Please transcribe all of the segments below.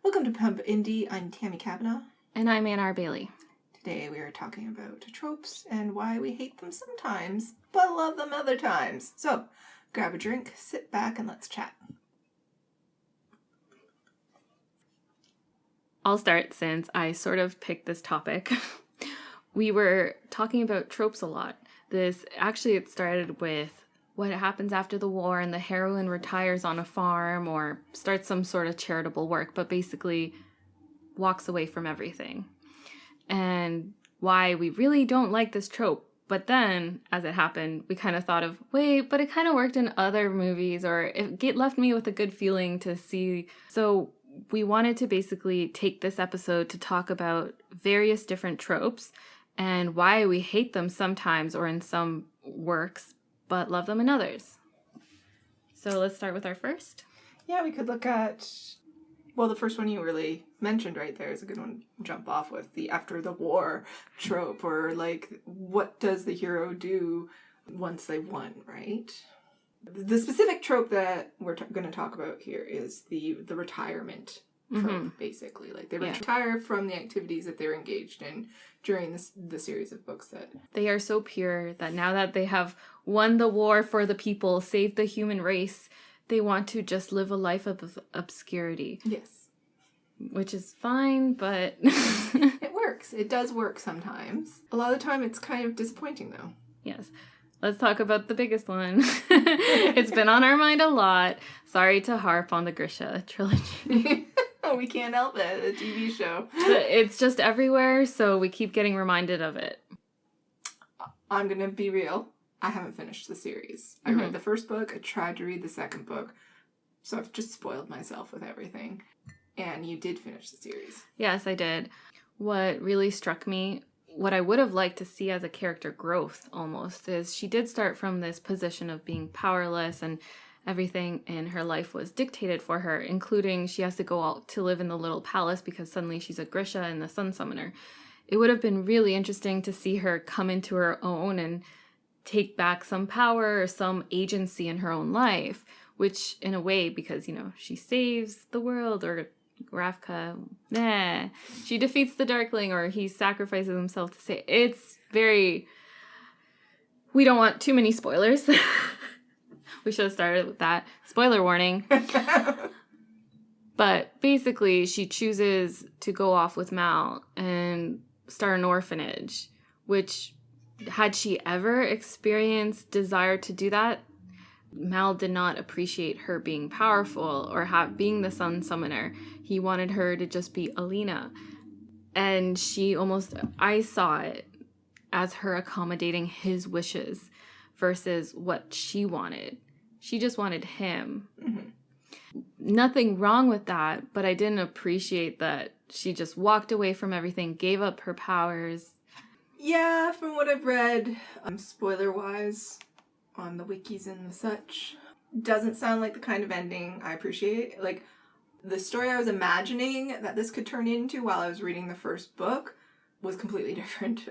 Welcome to Pump Indie. I'm Tammy Kavanaugh. And I'm Ann Bailey. Today we are talking about tropes and why we hate them sometimes, but love them other times. So, grab a drink, sit back, and let's chat. I'll start since I sort of picked this topic. We were talking about tropes a lot. It started with what happens after the war and the heroine retires on a farm or starts some sort of charitable work, but basically walks away from everything. And why we really don't like this trope. But then, as it happened, we kind of thought of, wait, but it kind of worked in other movies, or it left me with a good feeling to see. So we wanted to basically take this episode to talk about various different tropes and why we hate them sometimes or in some works, but love them in others. So let's start with our first. Yeah, we could look at, well, the first one you really mentioned right there is a good one to jump off with, the after the war trope, or like, what does the hero do once they've won, right? The specific trope that we're going to talk about here is the retirement trope, basically. Like, they retire from the activities that they're engaged in during the series of books that... They are so pure that now that they have won the war for the people, saved the human race, they want to just live a life of obscurity. Yes. Which is fine, but... It works. It does work sometimes. A lot of the time it's kind of disappointing, though. Yes. Let's talk about the biggest one. It's been on our mind a lot. Sorry to harp on the Grisha trilogy. Oh, we can't help it. A TV show. It's just everywhere, so we keep getting reminded of it. I'm going to be real. I haven't finished the series. I read the first book. I tried to read the second book. So I've just spoiled myself with everything. And you did finish the series. Yes, I did. What really struck me, what I would have liked to see as a character growth almost, is she did start from this position of being powerless and everything in her life was dictated for her, including she has to go out to live in the little palace because suddenly she's a Grisha and the Sun Summoner. It would have been really interesting to see her come into her own and take back some power or some agency in her own life, which in a way, because, you know, she saves the world, or Ravka, she defeats the Darkling, or he sacrifices himself to save. It's very... We don't want too many spoilers. We should have started with that. Spoiler warning. But basically, she chooses to go off with Mal and start an orphanage, which, had she ever experienced desire to do that, Mal did not appreciate her being powerful or being the Sun Summoner. He wanted her to just be Alina. And I saw it as her accommodating his wishes versus what she wanted. She just wanted him. Mm-hmm. Nothing wrong with that, but I didn't appreciate that she just walked away from everything, gave up her powers. Yeah, from what I've read, spoiler-wise, on the wikis and such, doesn't sound like the kind of ending I appreciate. Like, the story I was imagining that this could turn into while I was reading the first book was completely different.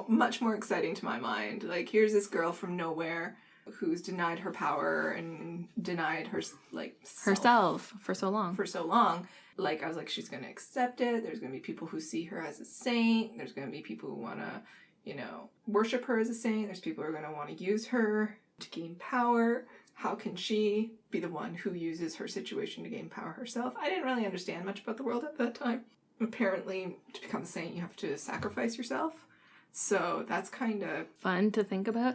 Much more exciting to my mind. Like, here's this girl from nowhere who's denied her power and denied her, herself for so long. Like, I was like, she's going to accept it. There's going to be people who see her as a saint. There's going to be people who want to, worship her as a saint. There's people who are going to want to use her to gain power. How can she be the one who uses her situation to gain power herself? I didn't really understand much about the world at that time. Apparently, to become a saint, you have to sacrifice yourself. So that's kind of fun to think about.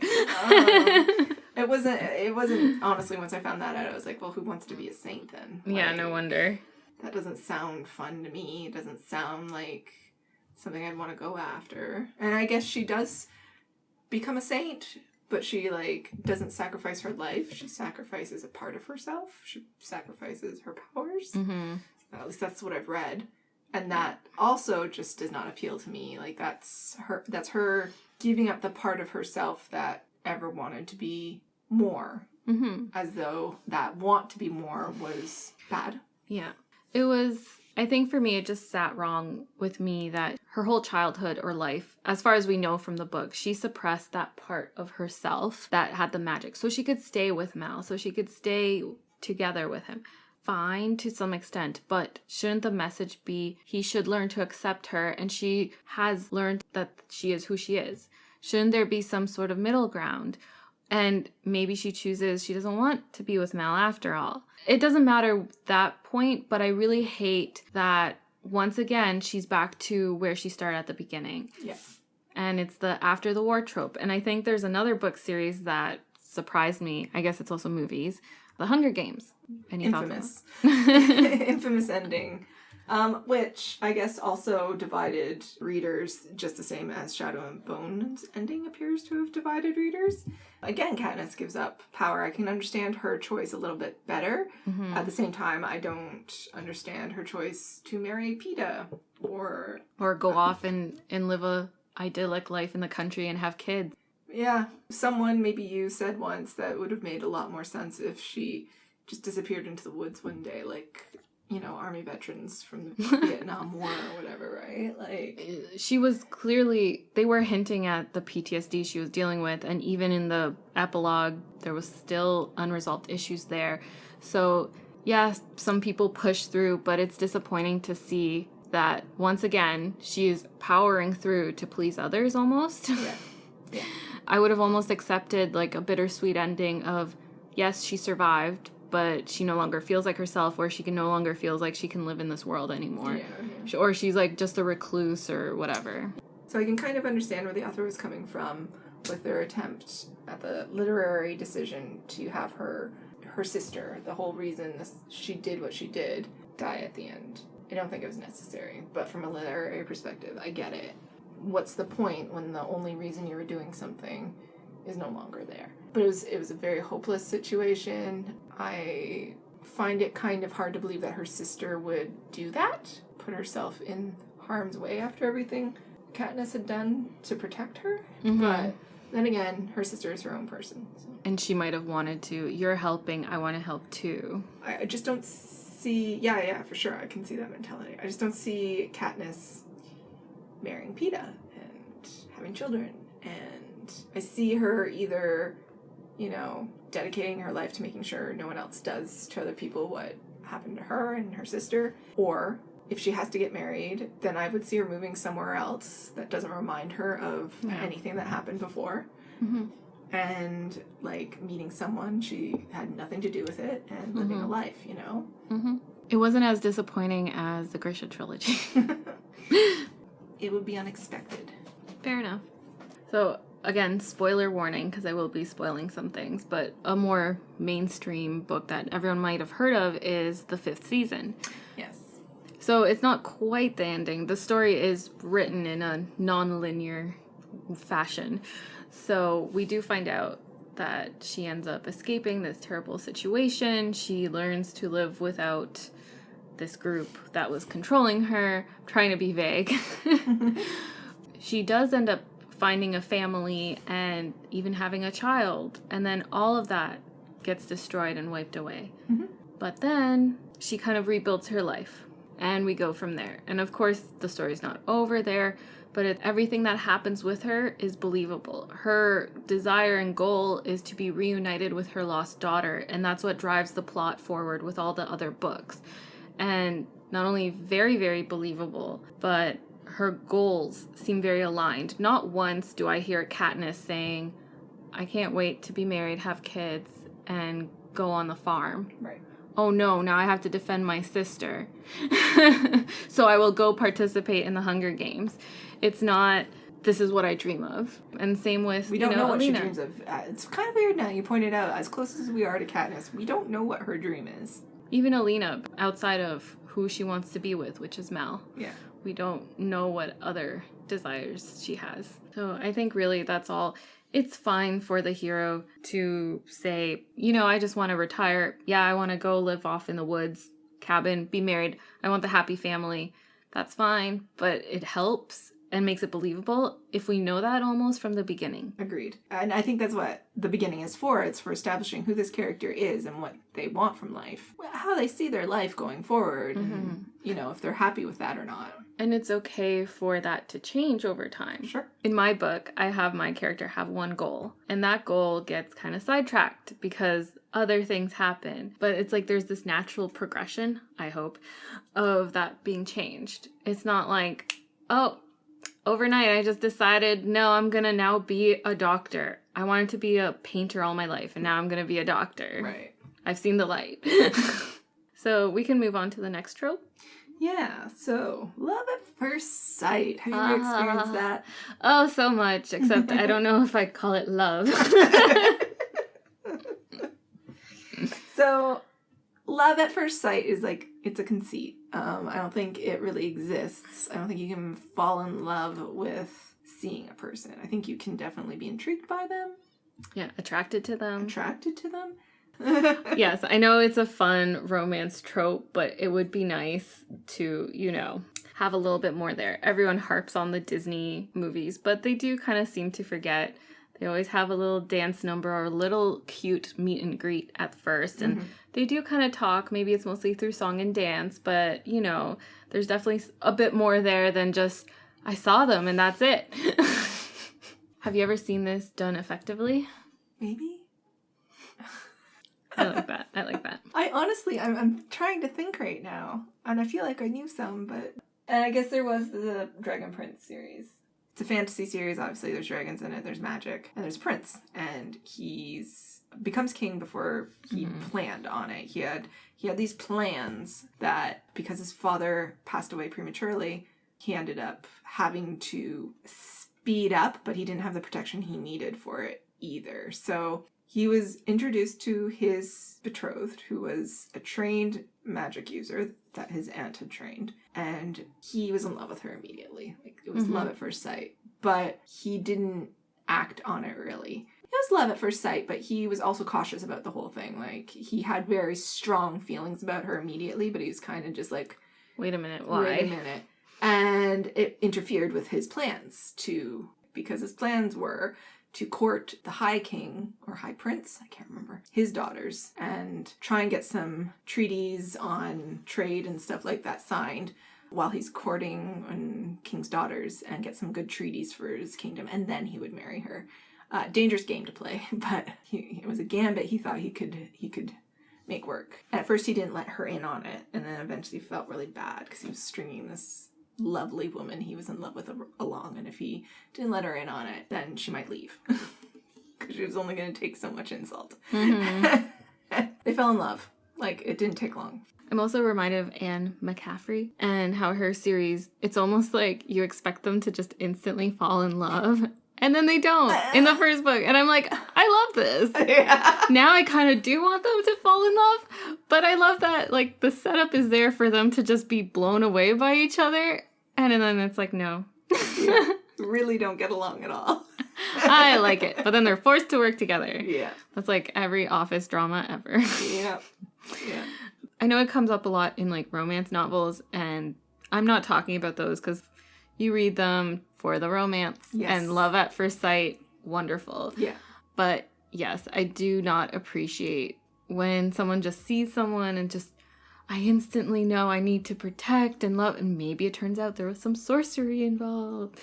It wasn't, honestly, once I found that out, I was like, well, who wants to be a saint then? Yeah, no wonder. That doesn't sound fun to me. It doesn't sound like something I'd want to go after. And I guess she does become a saint, but she, doesn't sacrifice her life. She sacrifices a part of herself. She sacrifices her powers. Mm-hmm. At least that's what I've read. And that also just does not appeal to me. Like, that's her giving up the part of herself that ever wanted to be more. Mm-hmm. As though that want to be more was bad. Yeah. It was, I think for me, it just sat wrong with me that her whole childhood or life, as far as we know from the book, she suppressed that part of herself that had the magic. So she could stay with Mal, so she could stay together with him. fine to some extent, but shouldn't the message be he should learn to accept her, and she has learned that she is who she is? Shouldn't there be some sort of middle ground? And maybe she chooses she doesn't want to be with Mel after all. It doesn't matter that point, but I really hate that once again she's back to where she started at the beginning. Yeah. And it's the after the war trope. And I think there's another book series that surprised me. I guess it's also movies. The Hunger Games. Any Infamous. thoughts on that? Infamous ending. Which I guess also divided readers just the same as Shadow and Bone's ending appears to have divided readers. Again, Katniss gives up power. I can understand her choice a little bit better. Mm-hmm. At the same time, I don't understand her choice to marry Peeta or go off and live a idyllic life in the country and have kids. Yeah. Someone, maybe you, said once that would have made a lot more sense if she just disappeared into the woods one day, like, you know, army veterans from the Vietnam War or whatever, right? Like, she was clearly, they were hinting at the PTSD she was dealing with, and even in the epilogue, there was still unresolved issues there. So, yeah, some people push through, but it's disappointing to see that, once again, she is powering through to please others almost. Yeah. Yeah. I would have almost accepted, like, a bittersweet ending of, yes, she survived, but she no longer feels like herself, or she can no longer feels like she can live in this world anymore. Yeah. Or she's like just a recluse or whatever. So I can kind of understand where the author was coming from with their attempt at the literary decision to have her sister, the whole reason she did what she did, die at the end. I don't think it was necessary, but from a literary perspective, I get it. What's the point when the only reason you were doing something is no longer there? But it was a very hopeless situation. I find it kind of hard to believe that her sister would do that, put herself in harm's way after everything Katniss had done to protect her. Mm-hmm. But then again, her sister is her own person. So. And she might have wanted to, you're helping, I want to help too. I just don't see, yeah, for sure, I can see that mentality. I just don't see Katniss marrying Peeta and having children. And I see her either, you know, dedicating her life to making sure no one else does to other people what happened to her and her sister. Or if she has to get married, then I would see her moving somewhere else that doesn't remind her of anything that happened before. Mm-hmm. And, like, meeting someone she had nothing to do with it and living a life, you know? Mm-hmm. It wasn't as disappointing as the Grisha trilogy. It would be unexpected. Fair enough. So, again, spoiler warning, because I will be spoiling some things, but a more mainstream book that everyone might have heard of is The Fifth Season. Yes. So it's not quite the ending. The story is written in a non-linear fashion. So we do find out that she ends up escaping this terrible situation. She learns to live without this group that was controlling her. I'm trying to be vague. She does end up finding a family and even having a child. And then all of that gets destroyed and wiped away. Mm-hmm. But then she kind of rebuilds her life. And we go from there. And of course, the story's not over there. But everything that happens with her is believable. Her desire and goal is to be reunited with her lost daughter. And that's what drives the plot forward with all the other books. And not only very, very believable, but her goals seem very aligned. Not once do I hear Katniss saying, I can't wait to be married, have kids, and go on the farm. Right. Oh no, now I have to defend my sister. So I will go participate in the Hunger Games. It's not, this is what I dream of. And same with, we don't know what Alina. she dreams of. It's kind of weird now. You pointed out, as close as we are to Katniss, we don't know what her dream is. Even Alina, outside of who she wants to be with, which is Mal. Yeah. We don't know what other desires she has. So I think really that's all. It's fine for the hero to say, you know, I just want to retire. Yeah, I want to go live off in the woods, cabin, be married. I want the happy family. That's fine, but it helps and makes it believable if we know that almost from the beginning. Agreed. And I think that's what the beginning is for. It's for establishing who this character is and what they want from life. How they see their life going forward. Mm-hmm. And, you know, if they're happy with that or not. And it's okay for that to change over time. Sure. In my book, I have my character have one goal. And that goal gets kind of sidetracked because other things happen. But it's like there's this natural progression, I hope, of that being changed. It's not like, oh, overnight I just decided, no, I'm going to now be a doctor. I wanted to be a painter all my life, and now I'm going to be a doctor. Right. I've seen the light. So we can move on to the next trope. Yeah, so love at first sight. Have you ever experienced that? Oh, so much, except I don't know if I'd call it love. So, love at first sight is like, it's a conceit. I don't think it really exists. I don't think you can fall in love with seeing a person. I think you can definitely be intrigued by them. Yeah, attracted to them. Attracted to them. Yes, I know it's a fun romance trope, but it would be nice to, have a little bit more there. Everyone harps on the Disney movies, but they do kind of seem to forget. They always have a little dance number or a little cute meet and greet at first, and they do kind of talk. Maybe it's mostly through song and dance, but, there's definitely a bit more there than just, I saw them and that's it. Have you ever seen this done effectively? Maybe. I like that. I honestly, I'm trying to think right now, and I feel like I knew some, but... And I guess there was the Dragon Prince series. It's a fantasy series, obviously. There's dragons in it, there's magic, and there's a prince. And he's becomes king before he planned on it. He had these plans that, because his father passed away prematurely, he ended up having to speed up, but he didn't have the protection he needed for it either. So he was introduced to his betrothed, who was a trained magic user that his aunt had trained, and he was in love with her immediately. Like, it was love at first sight, but he didn't act on it really. It was love at first sight, but he was also cautious about the whole thing. Like, he had very strong feelings about her immediately, but he was kind of just like, wait a minute, why? Wait a minute. And it interfered with his plans because his plans were to court the High King, or High Prince, I can't remember, his daughters, and try and get some treaties on trade and stuff like that signed while he's courting King's daughters, and get some good treaties for his kingdom, and then he would marry her. Dangerous game to play, but it was a gambit he thought he could make work. At first he didn't let her in on it, and then eventually felt really bad because he was stringing this lovely woman he was in love with along, and if he didn't let her in on it, then she might leave because she was only going to take so much insult. They fell in love. Like, it didn't take long. I'm also reminded of Anne McCaffrey and how her series, it's almost like you expect them to just instantly fall in love, and then they don't in the first book. And I'm like, I love this. Yeah. Now I kind of do want them to fall in love, but I love that, like, the setup is there for them to just be blown away by each other. And then it's like, no. Yeah, really don't get along at all. I like it. But then they're forced to work together. Yeah. That's like every office drama ever. Yeah. Yeah. I know it comes up a lot in, like, romance novels, and I'm not talking about those because you read them for the romance. Yes. And love at first sight, wonderful. Yeah. But yes, I do not appreciate when someone just sees someone and just, I instantly know I need to protect and love, and maybe it turns out there was some sorcery involved,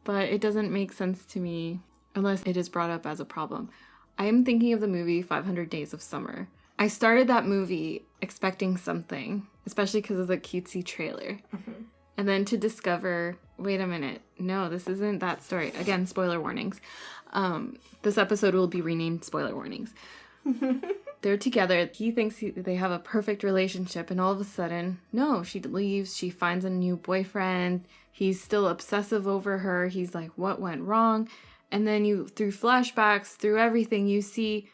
but it doesn't make sense to me unless it is brought up as a problem. I am thinking of the movie 500 Days of Summer. I started that movie expecting something, especially because of the cutesy trailer. And then to discover, wait a minute, no, this isn't that story. Again, spoiler warnings. This episode will be renamed Spoiler Warnings. They're together. He thinks they have a perfect relationship, and all of a sudden, no, she leaves. She finds a new boyfriend. He's still obsessive over her. He's like, what went wrong? And then through flashbacks, through everything, you see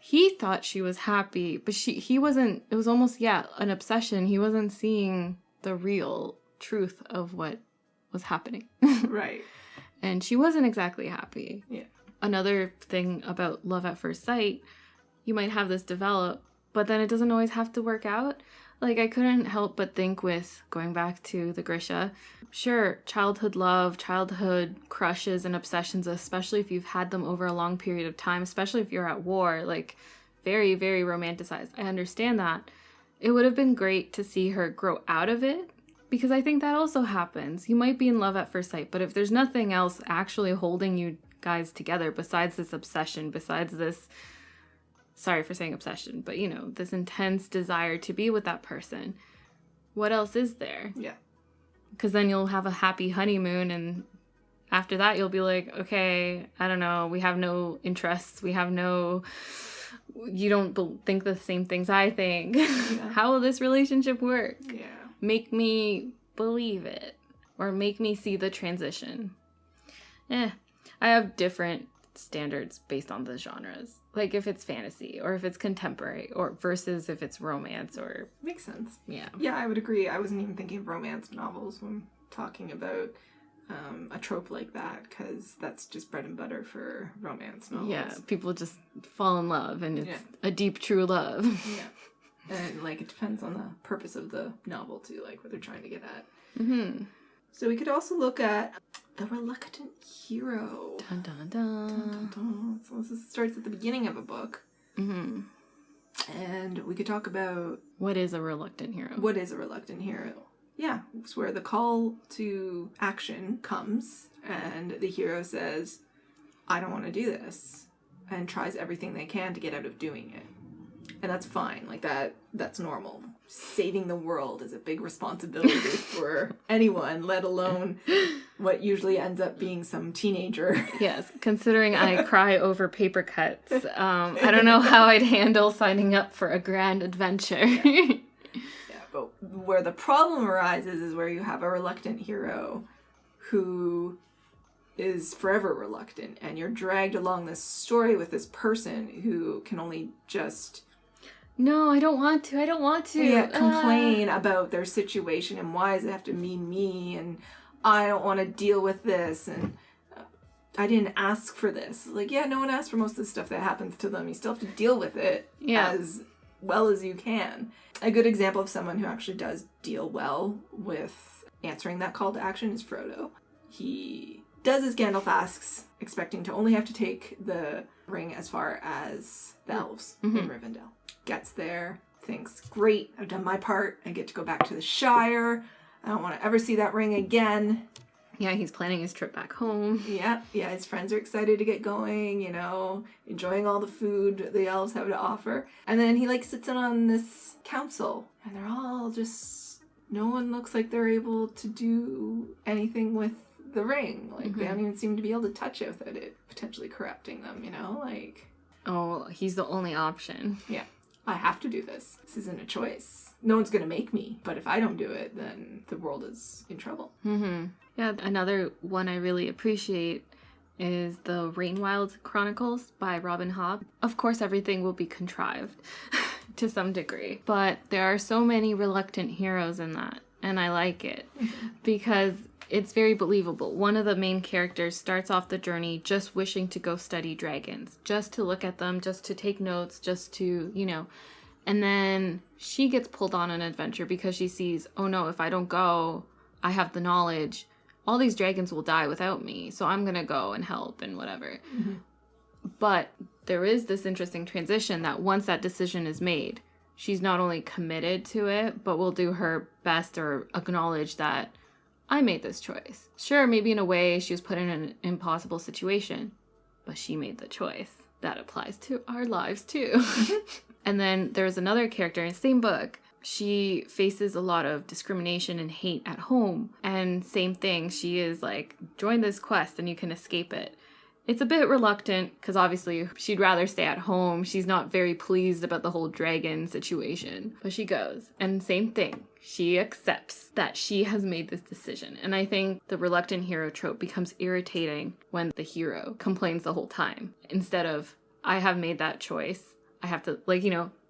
he thought she was happy, but he wasn't. It was almost, an obsession. He wasn't seeing the real truth of what was happening. Right. And she wasn't exactly happy. Yeah. Another thing about love at first sight, you might have this develop, but then it doesn't always have to work out. Like, I couldn't help but think with, going back to the Grisha, sure, childhood love, childhood crushes and obsessions, especially if you've had them over a long period of time, especially if you're at war, like, very, very romanticized. I understand that. It would have been great to see her grow out of it, because I think that also happens. You might be in love at first sight, but if there's nothing else actually holding you guys together besides this obsession, besides this sorry for saying obsession, but this intense desire to be with that person. What else is there? Yeah. Because then you'll have a happy honeymoon, and after that you'll be like, okay, I don't know, we have no interests, you don't think the same things I think. Yeah. How will this relationship work? Yeah. Make me believe it, or make me see the transition. I have different standards based on the genres. Like if it's fantasy, or if it's contemporary, or versus if it's romance, or... Makes sense. Yeah. Yeah, I would agree. I wasn't even thinking of romance novels when talking about a trope like that, because that's just bread and butter for romance novels. Yeah, people just fall in love, and it's a deep, true love. Yeah. And, like, it depends on the purpose of the novel, too, like, what they're trying to get at. Mm-hmm. So we could also look at the reluctant hero. Dun, dun, dun. Dun, dun, dun. So this starts at the beginning of a book. Mm-hmm. And we could talk about... What is a reluctant hero? What is a reluctant hero? Yeah, it's where the call to action comes, and the hero says, I don't want to do this, and tries everything they can to get out of doing it. And that's fine. Like, that's normal. Saving the world is a big responsibility for anyone, let alone what usually ends up being some teenager. Yes, considering I cry over paper cuts, I don't know how I'd handle signing up for a grand adventure. Yeah. But where the problem arises is where you have a reluctant hero who is forever reluctant, and you're dragged along this story with this person who can only just... No, I don't want to. Yeah, complain about their situation, and why does it have to be me, and I don't want to deal with this, and I didn't ask for this. Like, yeah, no one asked for most of the stuff that happens to them. You still have to deal with it as well as you can. A good example of someone who actually does deal well with answering that call to action is Frodo. He does as Gandalf asks, expecting to only have to take the ring as far as the elves in Rivendell. Gets there, thinks, great, I've done my part, I get to go back to the Shire, I don't want to ever see that ring again. Yeah, he's planning his trip back home. Yeah, his friends are excited to get going, enjoying all the food the elves have to offer. And then he, sits in on this council, and they're all just, no one looks like they're able to do anything with the ring. They don't even seem to be able to touch it without it potentially corrupting them, Oh, he's the only option. Yeah. I have to do this. This isn't a choice. No one's going to make me. But if I don't do it, then the world is in trouble. Mm-hmm. Yeah, another one I really appreciate is the Rainwild Chronicles by Robin Hobb. Of course, everything will be contrived to some degree. But there are so many reluctant heroes in that. And I like it. Because it's very believable. One of the main characters starts off the journey just wishing to go study dragons, just to look at them, just to take notes, just to, and then she gets pulled on an adventure because she sees, oh no, if I don't go, I have the knowledge, all these dragons will die without me, so I'm gonna go and help and whatever. Mm-hmm. But there is this interesting transition that once that decision is made, she's not only committed to it, but will do her best or acknowledge that I made this choice. Sure, maybe in a way she was put in an impossible situation, but she made the choice. That applies to our lives too. And then there's another character in the same book. She faces a lot of discrimination and hate at home. And same thing, she is like, join this quest and you can escape it. It's a bit reluctant because obviously she'd rather stay at home. She's not very pleased about the whole dragon situation. But she goes. And same thing. She accepts that she has made this decision. And I think the reluctant hero trope becomes irritating when the hero complains the whole time. Instead of, I have made that choice. I have to,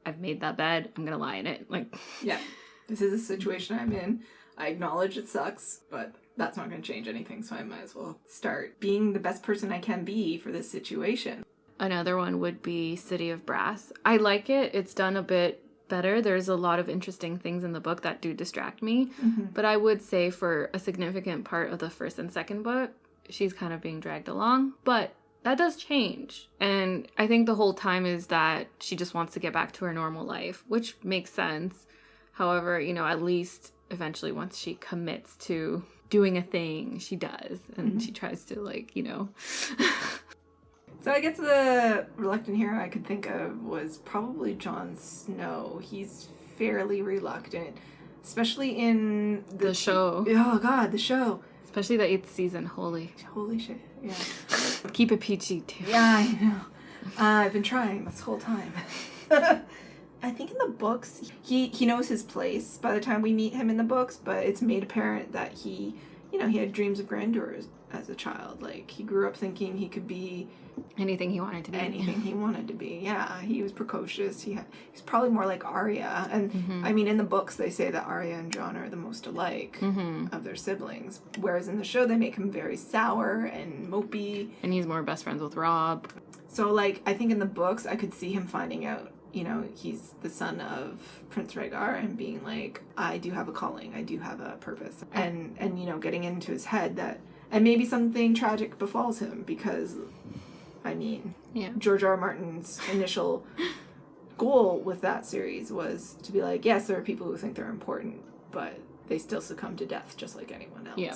I've made that bed. I'm going to lie in it. Yeah. This is a situation I'm in. I acknowledge it sucks, but that's not going to change anything, so I might as well start being the best person I can be for this situation. Another one would be City of Brass. I like it. It's done a bit better. There's a lot of interesting things in the book that do distract me, but I would say for a significant part of the first and second book, she's kind of being dragged along, but that does change. And I think the whole time is that she just wants to get back to her normal life, which makes sense. However, at least eventually once she commits to doing a thing, she does. And she tries to, So I guess the reluctant hero I could think of was probably Jon Snow. He's fairly reluctant, especially in The show. Oh God, the show. Especially the 8th season. Holy shit! Yeah. Keep it PG too. Yeah, I know. I've been trying this whole time. I think in the books, he knows his place by the time we meet him in the books, but it's made apparent that he had dreams of grandeur as a child. Like, he grew up thinking he could be anything he wanted to be. Anything he wanted to be, yeah. He was precocious. He's probably more like Arya. And, I mean, in the books, they say that Arya and Jon are the most alike of their siblings. Whereas in the show, they make him very sour and mopey. And he's more best friends with Robb. So, like, I think in the books, I could see him finding out, he's the son of Prince Rhaegar and being like, I do have a calling. I do have a purpose. And getting into his head that, and maybe something tragic befalls him because, I mean, George R. R. Martin's initial goal with that series was to be like, yes, there are people who think they're important, but they still succumb to death just like anyone else. Yeah.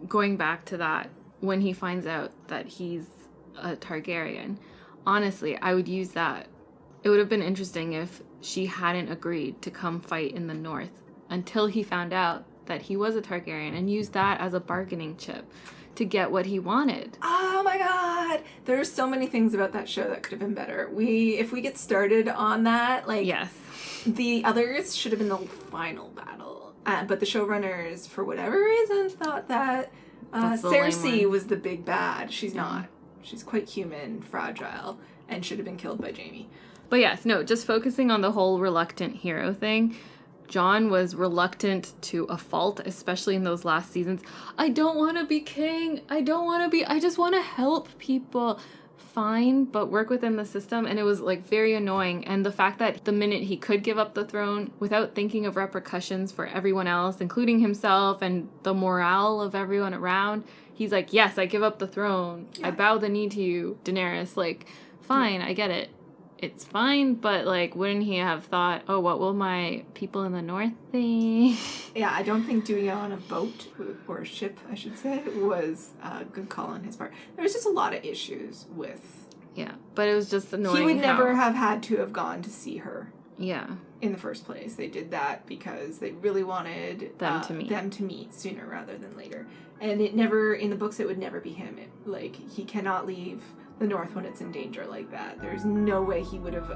Going back to that, when he finds out that he's a Targaryen, honestly, I would use that. It would have been interesting if she hadn't agreed to come fight in the north until he found out that he was a Targaryen and used that as a bargaining chip to get what he wanted. Oh my God! There's so many things about that show that could have been better. If we get started on that, like, yes, the others should have been the final battle. But the showrunners, for whatever reason, thought that Cersei was the big bad. She's not. She's quite human, fragile, and should have been killed by Jaime. But yes, no, just focusing on the whole reluctant hero thing. Jon was reluctant to a fault, especially in those last seasons. I don't want to be king. I just want to help people. Fine, but work within the system. And it was like very annoying. And the fact that the minute he could give up the throne without thinking of repercussions for everyone else, including himself and the morale of everyone around, he's like, yes, I give up the throne. Yeah. I bow the knee to you, Daenerys. Like, fine, I get it. It's fine, but, like, wouldn't he have thought, oh, what will my people in the north think? Yeah, I don't think doing it on a boat, or a ship, I should say, was a good call on his part. There was just a lot of issues with... Yeah, but it was just annoying. He would never have had to have gone to see her. Yeah. In the first place. They did that because they really wanted them to meet sooner rather than later. And it never, in the books, it would never be him. He cannot leave the north when it's in danger like that. There's no way he would have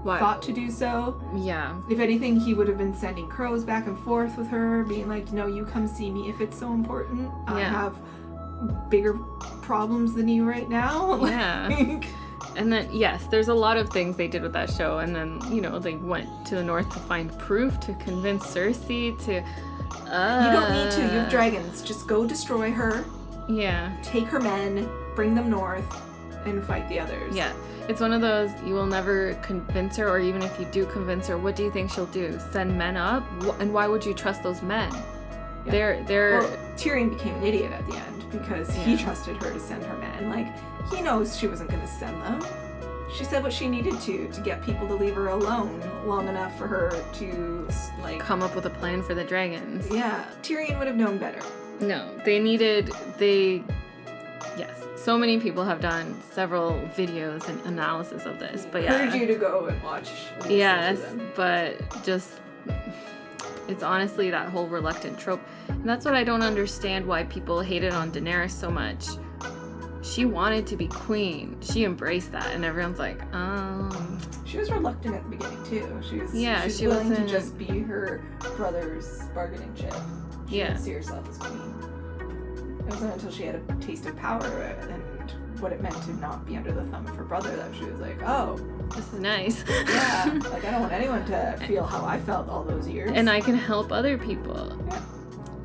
thought to do so. Yeah. If anything, he would have been sending crows back and forth with her, being like, no, you come see me if it's so important. I have bigger problems than you right now. Yeah. And then, yes, there's a lot of things they did with that show. And then, they went to the north to find proof, to convince Cersei to... You don't need to. You have dragons. Just go destroy her. Yeah. Take her men, bring them north, and fight the others. Yeah. It's one of those, you will never convince her, or even if you do convince her, what do you think she'll do? Send men up? And why would you trust those men? Yeah. Well, Tyrion became an idiot at the end because he trusted her to send her men. Like, he knows she wasn't going to send them. She said what she needed to get people to leave her alone long enough for her to, like... come up with a plan for the dragons. Yeah. Tyrion would have known better. No. Yes. So many people have done several videos and analysis of this, but I encourage you to go and watch. Yes, but just... It's honestly that whole reluctant trope. And that's what I don't understand why people hated on Daenerys so much. She wanted to be queen. She embraced that, and everyone's like, She was reluctant at the beginning, too. She was willing to just be her brother's bargaining chip. She didn't see herself as queen. It wasn't until she had a taste of power and what it meant to not be under the thumb of her brother that she was like, oh, this is nice. Yeah, like, I don't want anyone to feel how I felt all those years. And I can help other people. Yeah.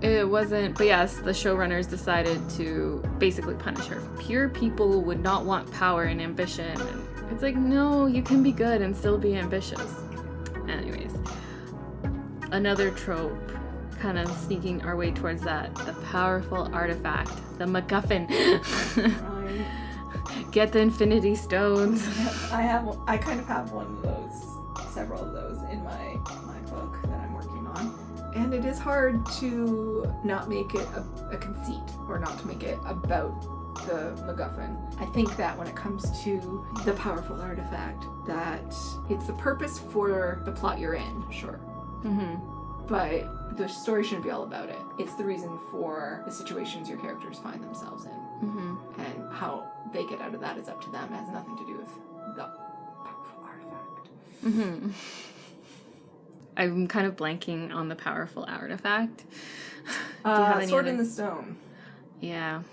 It wasn't, but yes, the showrunners decided to basically punish her. Pure people would not want power and ambition. And it's like, no, you can be good and still be ambitious. Anyways, another trope, kind of sneaking our way towards that, the powerful artifact, the MacGuffin. Get the Infinity Stones. I kind of have one of those, several of those in my book that I'm working on. And it is hard to not make it a conceit, or not to make it about the MacGuffin. I think that when it comes to the powerful artifact, that it's the purpose for the plot you're in, sure. Mm-hmm. But the story shouldn't be all about it. It's the reason for the situations your characters find themselves in. Mm-hmm. And how they get out of that is up to them. It has nothing to do with the powerful artifact. Mm-hmm. I'm kind of blanking on the powerful artifact. Do you have any Sword other? in the Stone. Yeah.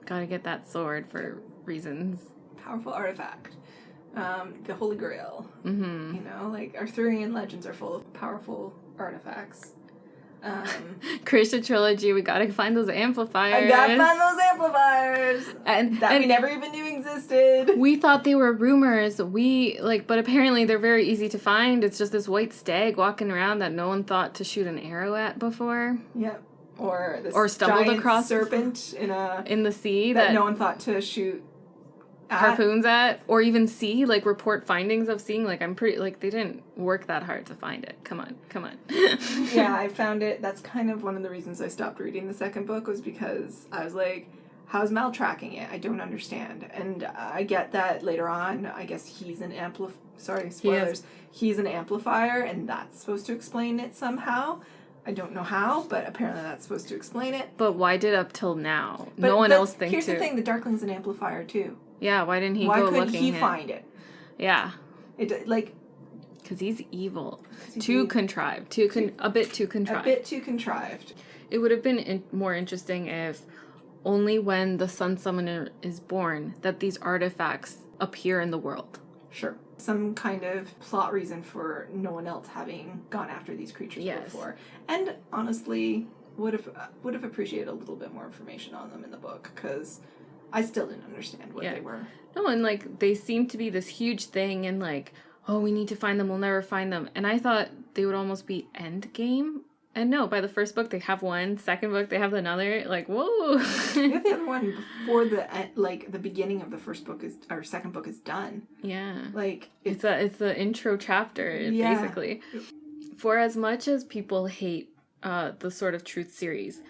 Gotta get that sword for reasons. Powerful artifact. The Holy Grail. Mm-hmm. You know, like Arthurian legends are full of powerful artifacts. Krishna trilogy, we gotta find those amplifiers. I gotta find those amplifiers! And we never even knew existed. We thought they were rumors. But apparently they're very easy to find. It's just this white stag walking around that no one thought to shoot an arrow at before. Yep. Or this stumbled giant across serpent in the sea that no one thought to shoot harpoons at, or even see, like, report findings of seeing. Like, I'm pretty, like, they didn't work that hard to find it. Come on. Yeah, I found it. That's kind of one of the reasons I stopped reading the second book, was because I was like, how's Mal tracking it? I don't understand. And I get that later on, I guess he's an sorry, spoilers. He's an amplifier, and that's supposed to explain it somehow. I don't know how, but apparently that's supposed to explain it. But why did up till now? But no one else thinks Here's the thing, the Darkling's an amplifier too. Yeah, why didn't he why go couldn't looking? he find it? Yeah. Because he's evil. Too contrived. A bit too contrived. A bit too contrived. It would have been more interesting if only when the Sun Summoner is born that these artifacts appear in the world. Sure. Some kind of plot reason for no one else having gone after these creatures before. And honestly, would have appreciated a little bit more information on them in the book, because I still didn't understand what they were. No, and like they seem to be this huge thing, and like, oh, we need to find them, we'll never find them. And I thought they would almost be end game. And no, by the first book they have one, second book they have another. Like, whoa. We have the other one before the beginning of the first book or second book is done. Yeah. Like it's the intro chapter, basically. For as much as people hate the Sword of Truth series,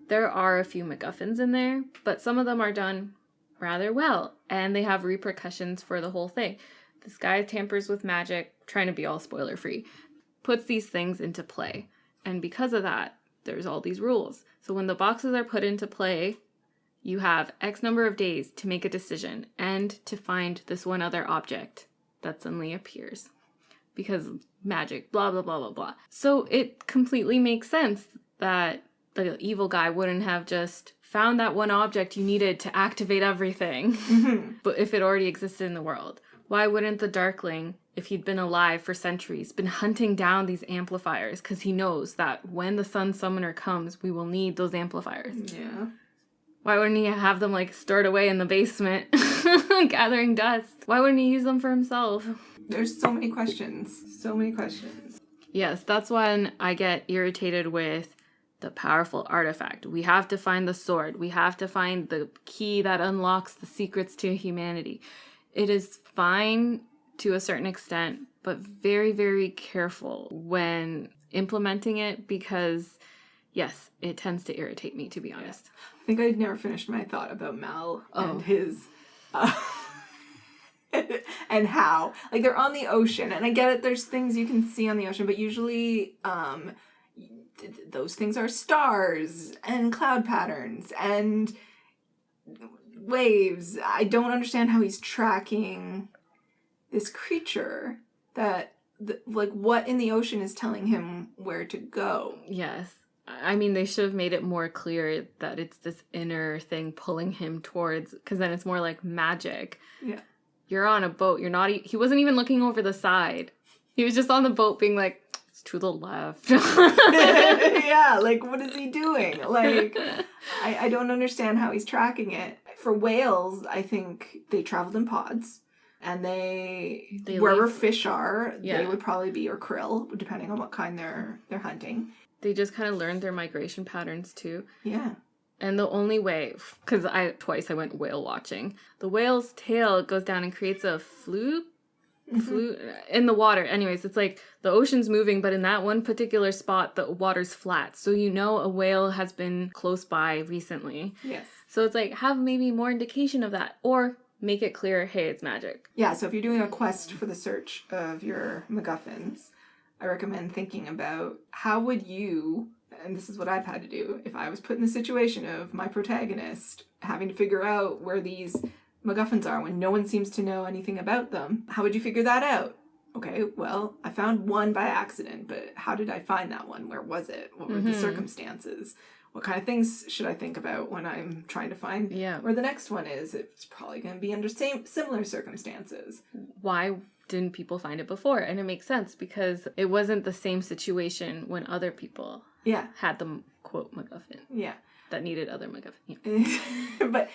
there are a few MacGuffins in there, but some of them are done rather well, and they have repercussions for the whole thing. This guy tampers with magic, trying to be all spoiler free, puts these things into play. And because of that, there's all these rules. So when the boxes are put into play, you have X number of days to make a decision and to find this one other object that suddenly appears. Because magic, blah, blah, blah, blah, blah. So it completely makes sense that the evil guy wouldn't have just found that one object you needed to activate everything. Mm-hmm. But if it already existed in the world, why wouldn't the Darkling, if he'd been alive for centuries, been hunting down these amplifiers? Because he knows that when the Sun Summoner comes, we will need those amplifiers. Yeah. Why wouldn't he have them, like, stored away in the basement, gathering dust? Why wouldn't he use them for himself? There's so many questions. So many questions. Yes, that's when I get irritated with the powerful artifact. We have to find the sword. We have to find the key that unlocks the secrets to humanity. It is fine to a certain extent, but very, very careful when implementing it, because, yes, it tends to irritate me, to be honest. I think I'd never finished my thought about Mal and his... and how. Like, they're on the ocean, and I get it, there's things you can see on the ocean, but usually those things are stars and cloud patterns and waves. I don't understand how he's tracking this creature that, what in the ocean is telling him where to go. Yes. I mean, they should have made it more clear that it's this inner thing pulling him towards, because then it's more like magic. Yeah. You're on a boat. You're not... He wasn't even looking over the side. He was just on the boat being like, it's to the left. Yeah, like, what is he doing? Like, I don't understand how he's tracking it. For whales, I think they traveled in pods. And they wherever fish are, they would probably be, or krill, depending on what kind they're hunting. They just kind of learned their migration patterns, too. Yeah. And the only way, because I went whale watching, the whale's tail goes down and creates a fluke in the water. Anyways, it's like the ocean's moving, but in that one particular spot, the water's flat. So you know a whale has been close by recently. Yes. So it's like, have maybe more indication of that. Or make it clear, hey, it's magic. Yeah, so if you're doing a quest for the search of your MacGuffins, I recommend thinking about how would you, and this is what I've had to do, if I was put in the situation of my protagonist having to figure out where these MacGuffins are when no one seems to know anything about them, how would you figure that out? Okay, well, I found one by accident, but how did I find that one? Where was it? What were the circumstances? What kind of things should I think about when I'm trying to find where the next one is? It's probably going to be under similar circumstances. Why didn't people find it before? And it makes sense because it wasn't the same situation when other people had the quote MacGuffin. Yeah. That needed other MacGuffin. Yeah. But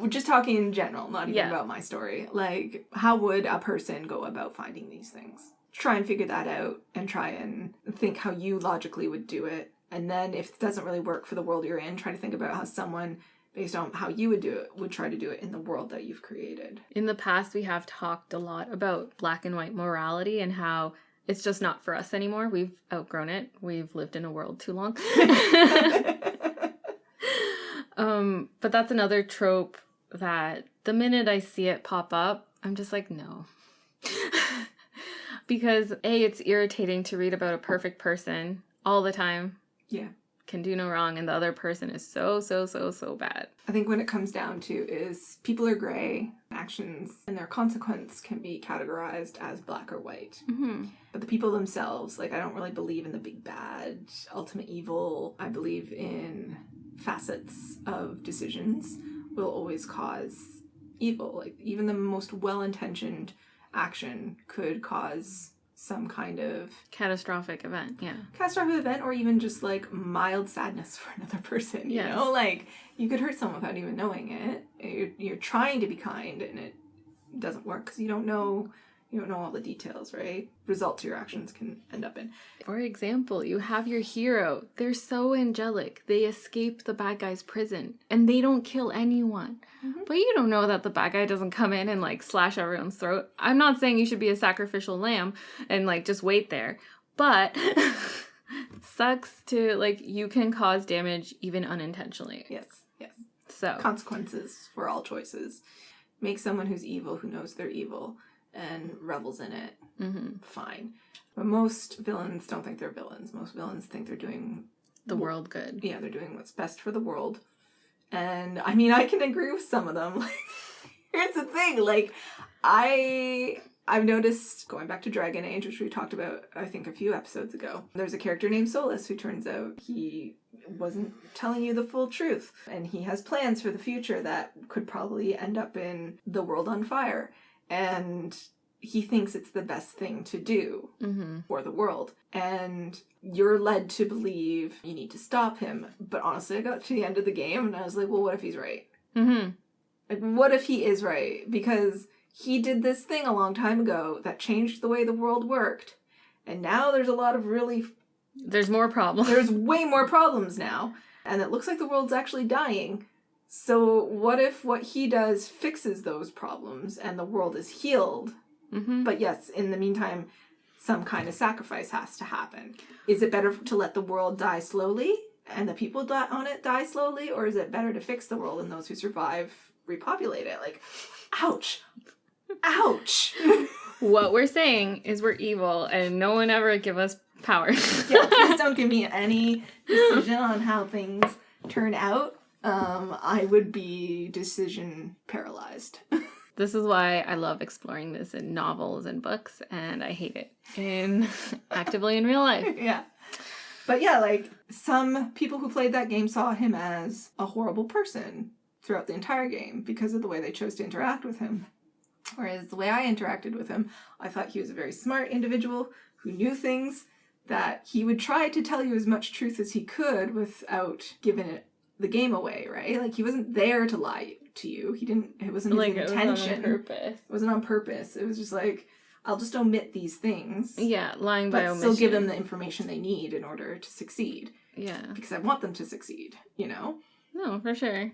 we're just talking in general, not even about my story. Like, how would a person go about finding these things? Try and figure that out and try and think how you logically would do it. And then if it doesn't really work for the world you're in, try to think about how someone, based on how you would do it, would try to do it in the world that you've created. In the past, we have talked a lot about black and white morality and how it's just not for us anymore. We've outgrown it. We've lived in a world too long. But that's another trope that the minute I see it pop up, I'm just like, no. Because A, it's irritating to read about a perfect person all the time. Yeah. Can do no wrong, and the other person is so bad. I think when it comes down to is people are gray, actions and their consequence can be categorized as black or white. Mm-hmm. But the people themselves, like, I don't really believe in the big bad, ultimate evil. I believe in facets of decisions will always cause evil. Like, even the most well-intentioned action could cause some kind of catastrophic event, catastrophic event, or even just like mild sadness for another person. You know, like you could hurt someone without even knowing it. You're trying to be kind, and it doesn't work because you don't know all the details, right? Results your actions can end up in. For example, you have your hero. They're so angelic. They escape the bad guy's prison, and they don't kill anyone. Mm-hmm. But you don't know that the bad guy doesn't come in and, like, slash everyone's throat. I'm not saying you should be a sacrificial lamb and, like, just wait there. But sucks to, like, you can cause damage even unintentionally. Yes. So consequences for all choices. Make someone who's evil, who knows they're evil, and revels in it. Mm-hmm. Fine. But most villains don't think they're villains. Most villains think they're doing the world good. Yeah, they're doing what's best for the world. And I mean, I can agree with some of them. Here's the thing, like, I've noticed, going back to Dragon Age, which we talked about, I think, a few episodes ago, there's a character named Solus who turns out he wasn't telling you the full truth. And he has plans for the future that could probably end up in the world on fire. And he thinks it's the best thing to do for the world. And you're led to believe you need to stop him. But honestly, I got to the end of the game and I was like, well, what if he's right? Mm-hmm. Like, what if he is right? Because he did this thing a long time ago that changed the way the world worked. And now there's a lot of There's more problems. There's way more problems now. And it looks like the world's actually dying. So what if what he does fixes those problems and the world is healed? Mm-hmm. But yes, in the meantime, some kind of sacrifice has to happen. Is it better to let the world die slowly and the people on it die slowly? Or is it better to fix the world and those who survive repopulate it? Like, ouch. Ouch. What we're saying is we're evil and no one ever give us power. Yeah, please don't give me any decision on how things turn out. I would be decision paralyzed. This is why I love exploring this in novels and books, and I hate it actively in real life. Yeah. But yeah, like, some people who played that game saw him as a horrible person throughout the entire game because of the way they chose to interact with him. Whereas the way I interacted with him, I thought he was a very smart individual who knew things, that he would try to tell you as much truth as he could without giving the game away, right? Like, he wasn't there to lie to you. It wasn't his intention. It wasn't on purpose. It was just like, I'll just omit these things. Yeah, lying by omission. But still give them the information they need in order to succeed. Yeah. Because I want them to succeed, you know? No, for sure.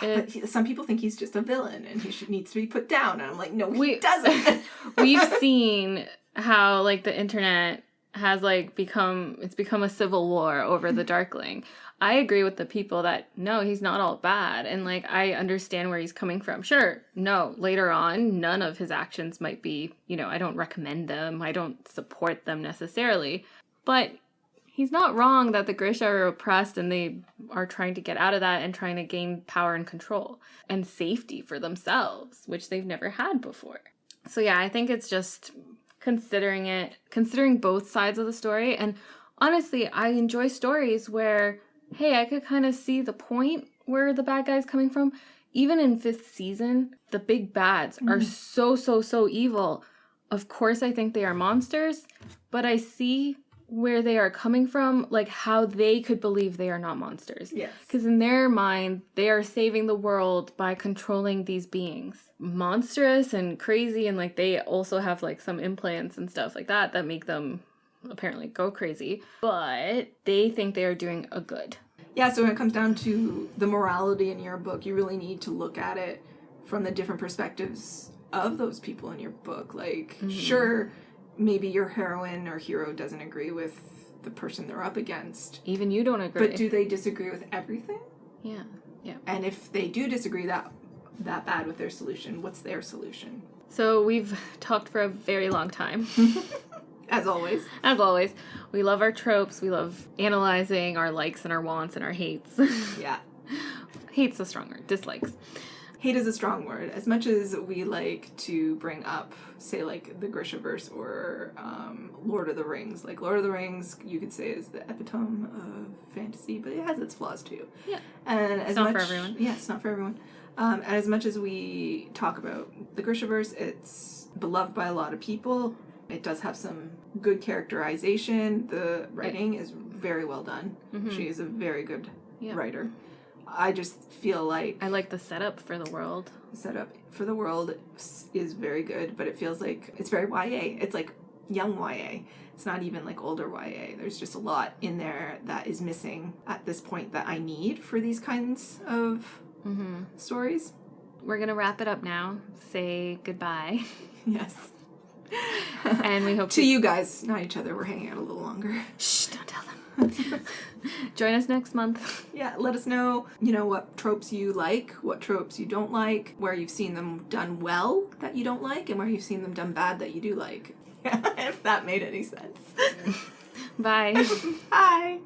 But some people think he's just a villain and needs to be put down. And I'm like, no, he We- doesn't. We've seen how, like, the internet has, like, become a civil war over the Darkling. I agree with the people that, no, he's not all bad. And, like, I understand where he's coming from. Sure, no, later on, none of his actions might be, you know, I don't recommend them. I don't support them necessarily. But he's not wrong that the Grisha are oppressed and they are trying to get out of that and trying to gain power and control and safety for themselves, which they've never had before. So yeah, I think it's just considering both sides of the story. And honestly, I enjoy stories where, hey, I could kind of see the point where the bad guy's coming from. Even in 5th season, the big bads are so evil. Of course, I think they are monsters, but I see where they are coming from, like how they could believe they are not monsters. Yes. Because in their mind, they are saving the world by controlling these beings. Monstrous and crazy, and like they also have like some implants and stuff like that that make them apparently go crazy. But they think they are doing a good. Yeah, so when it comes down to the morality in your book, you really need to look at it from the different perspectives of those people in your book. Like, sure, maybe your heroine or hero doesn't agree with the person they're up against. Even you don't agree. But do they disagree with everything? Yeah. And if they do disagree that bad with their solution, what's their solution? So we've talked for a very long time. As always. As always. We love our tropes. We love analyzing our likes and our wants and our hates. Yeah. Hate's a strong word. Dislikes. Hate is a strong word. As much as we like to bring up, say, like, the Grishaverse or Lord of the Rings. Like, Lord of the Rings, you could say, is the epitome of fantasy, but it has its flaws, too. Yeah. And It's not for everyone. Yeah, it's not for everyone. And as much as we talk about the Grishaverse, it's beloved by a lot of people. It does have some good characterization. The writing is very well done. She is a very good writer. I just feel like... I like the setup for the world. The setup for the world is very good, but it feels like it's very YA. It's like young YA. It's not even like older YA. There's just a lot in there that is missing at this point that I need for these kinds of stories. We're going to wrap it up now. Say goodbye. Yes. And we hope to you guys, not each other. We're hanging out a little longer. Shh, don't tell them. Join us next month. Yeah, let us know, what tropes you like, what tropes you don't like, where you've seen them done well that you don't like, and where you've seen them done bad that you do like. If that made any sense. Bye. Bye.